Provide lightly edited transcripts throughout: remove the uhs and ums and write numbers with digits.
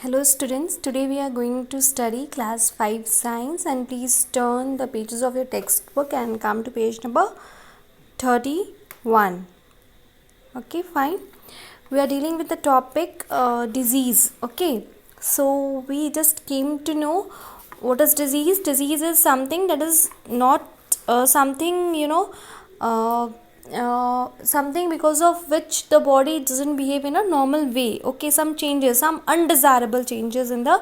Hello students, today we are going to study class 5 science, and please turn the pages of your textbook and come to page number 31. Okay, fine. We are dealing with the topic disease. Okay, so we just came to know what is disease. Disease is something that is not something because of which the body doesn't behave in a normal way. Okay, some changes, some undesirable changes in the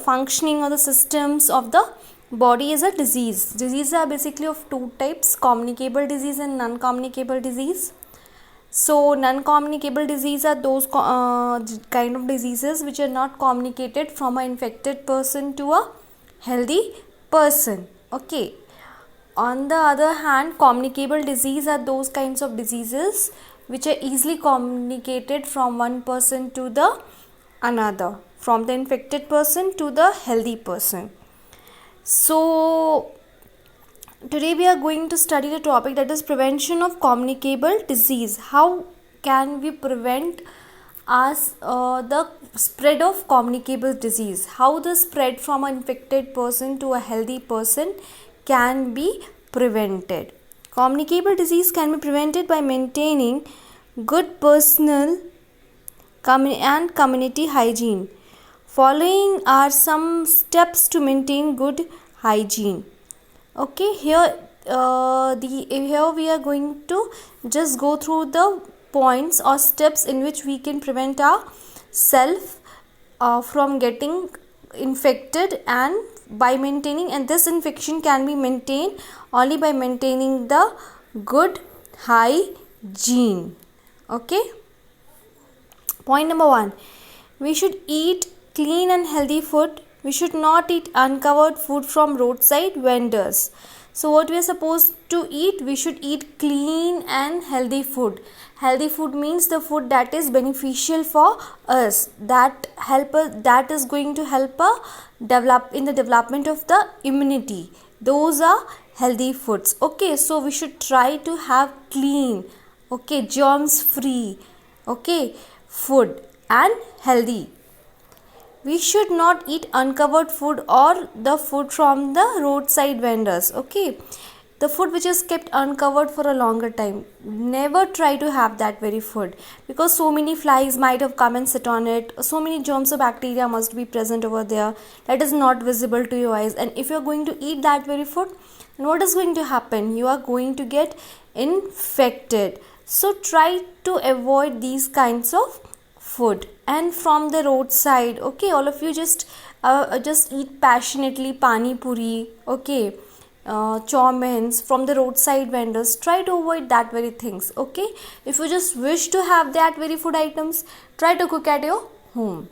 functioning or the systems of the body is a disease. Diseases are basically of two types: communicable disease and non-communicable disease. So non-communicable disease are those kind of diseases which are not communicated from an infected person to a healthy person. Okay. On the other hand, communicable disease are those kinds of diseases which are easily communicated from one person to the another, from the infected person to the healthy person. So today we are going to study the topic that is prevention of communicable disease. How can we prevent the spread of communicable disease? How the spread from an infected person to a healthy person can be prevented? Communicable disease can be prevented by maintaining good personal and community hygiene. Following are some steps to maintain good hygiene. Okay, here we are going to just go through the points or steps in which we can prevent ourselves from getting infected, and by maintaining, and this infection can be maintained only by maintaining the good hygiene. Okay, point number 1, we should eat clean and healthy food. We should not eat uncovered food from roadside vendors. So what we are supposed to eat? We should eat clean and healthy food. Healthy food means the food that is beneficial for us, that is going to help develop in the development of the immunity. Those are healthy foods. Okay, so we should try to have clean, okay, germs free, okay, food and healthy. We should not eat uncovered food or the food from the roadside vendors. Okay, the food which is kept uncovered for a longer time, never try to have that very food, because so many flies might have come and sit on it. So many germs or bacteria must be present over there that is not visible to your eyes, and if you are going to eat that very food, then what is going to happen? You are going to get infected. So try to avoid these kinds of food. And from the roadside, okay, all of you just eat passionately pani puri, okay, chowmins from the roadside vendors. Try to avoid that very things. Okay, if you just wish to have that very food items, try to cook at your home.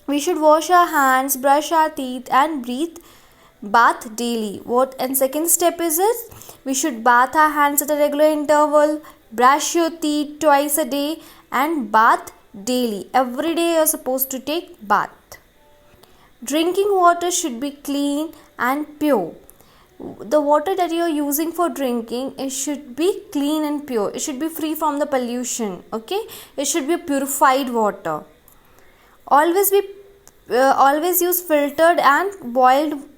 We should wash our hands, brush our teeth and bath daily. And second step is we should bath our hands at a regular interval, brush your teeth twice a day and bath daily. Every day you are supposed to take bath. Drinking water should be clean and pure. The water that you are using for drinking, it should be clean and pure. It should be free from the pollution. Okay, it should be purified water. Always use filtered and boiled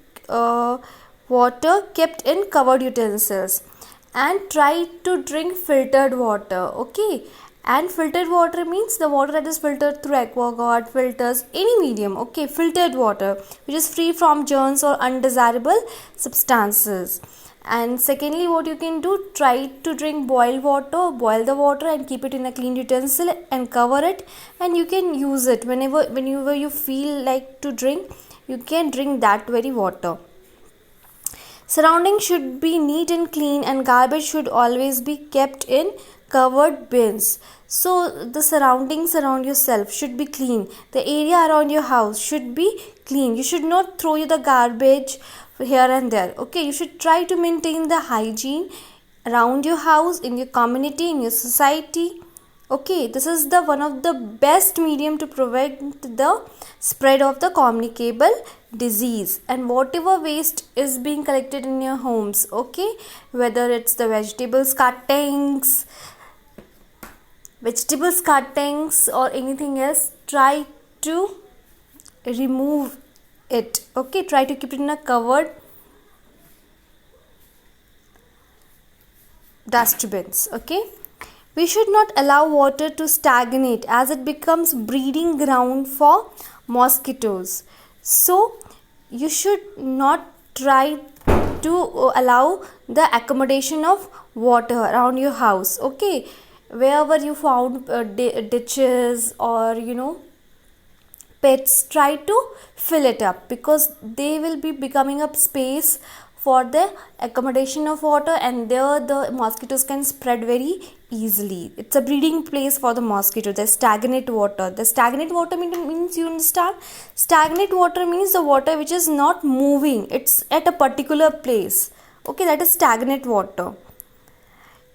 water kept in covered utensils, and try to drink filtered water. Okay, and filtered water means the water that is filtered through aquaguard, filters, any medium. Okay, filtered water which is free from germs or undesirable substances. And secondly, what you can do, try to drink boiled water. Boil the water and keep it in a clean utensil and cover it, and you can use it whenever you feel like to drink. You can drink that very water. Surroundings should be neat and clean, and garbage should always be kept in covered bins. So the surroundings around yourself should be clean. The area around your house should be clean. You should not throw the garbage here and there. Okay, you should try to maintain the hygiene around your house, in your community, in your society. Okay, this is the one of the best medium to prevent the spread of the communicable disease. And whatever waste is being collected in your homes, okay, whether it's the vegetables cuttings or anything else, try to remove it. Okay, try to keep it in a covered dustbins. Okay, we should not allow water to stagnate as it becomes breeding ground for mosquitoes. So you should not try to allow the accommodation of water around your house. Okay, wherever you found ditches or pits, try to fill it up, because they will be becoming a space for the accommodation of water, and there the mosquitoes can spread very easily. It's a breeding place for the mosquito. The stagnant water, means, you understand, stagnant water means the water which is not moving, it's at a particular place. Okay, that is stagnant water.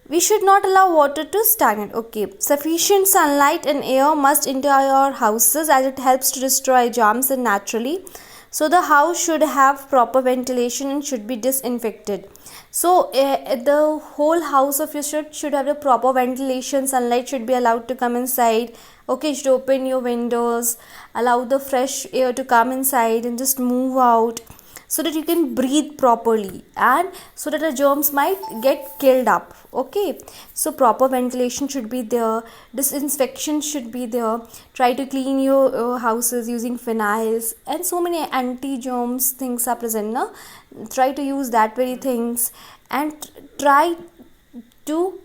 We should not allow water to stagnate. Okay, sufficient sunlight and air must enter our houses as it helps to destroy germs and naturally. So the house should have proper ventilation and should be disinfected. So the whole house of yours should have a proper ventilation. Sunlight should be allowed to come inside. Okay, you should open your windows, allow the fresh air to come inside and just move out, so that you can breathe properly and so that the germs might get killed up. Okay, so proper ventilation should be there, disinfection should be there. Try to clean your houses using phenyls, and so many anti-germs things are present now. Try to use that very things, and try to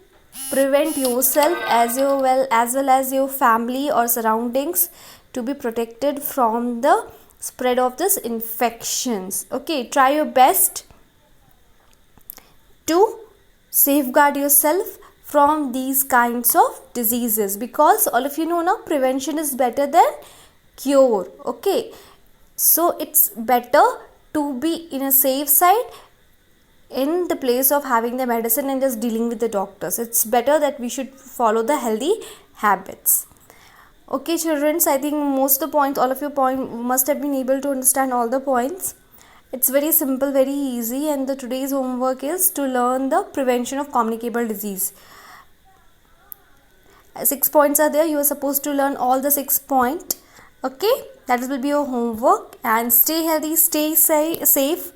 prevent yourself as well as your family or surroundings to be protected from the spread of this infections. Okay, try your best to safeguard yourself from these kinds of diseases, because all of you know now, prevention is better than cure. Okay, so it's better to be in a safe side in the place of having the medicine and just dealing with the doctors. It's better that we should follow the healthy habits. Okay, children, I think most of the points, all of your must have been able to understand all the points. It's very simple, very easy, and the today's homework is to learn the prevention of communicable disease. 6 points are there. You are supposed to learn all the 6 points. Okay, that will be your homework, and stay healthy, stay safe.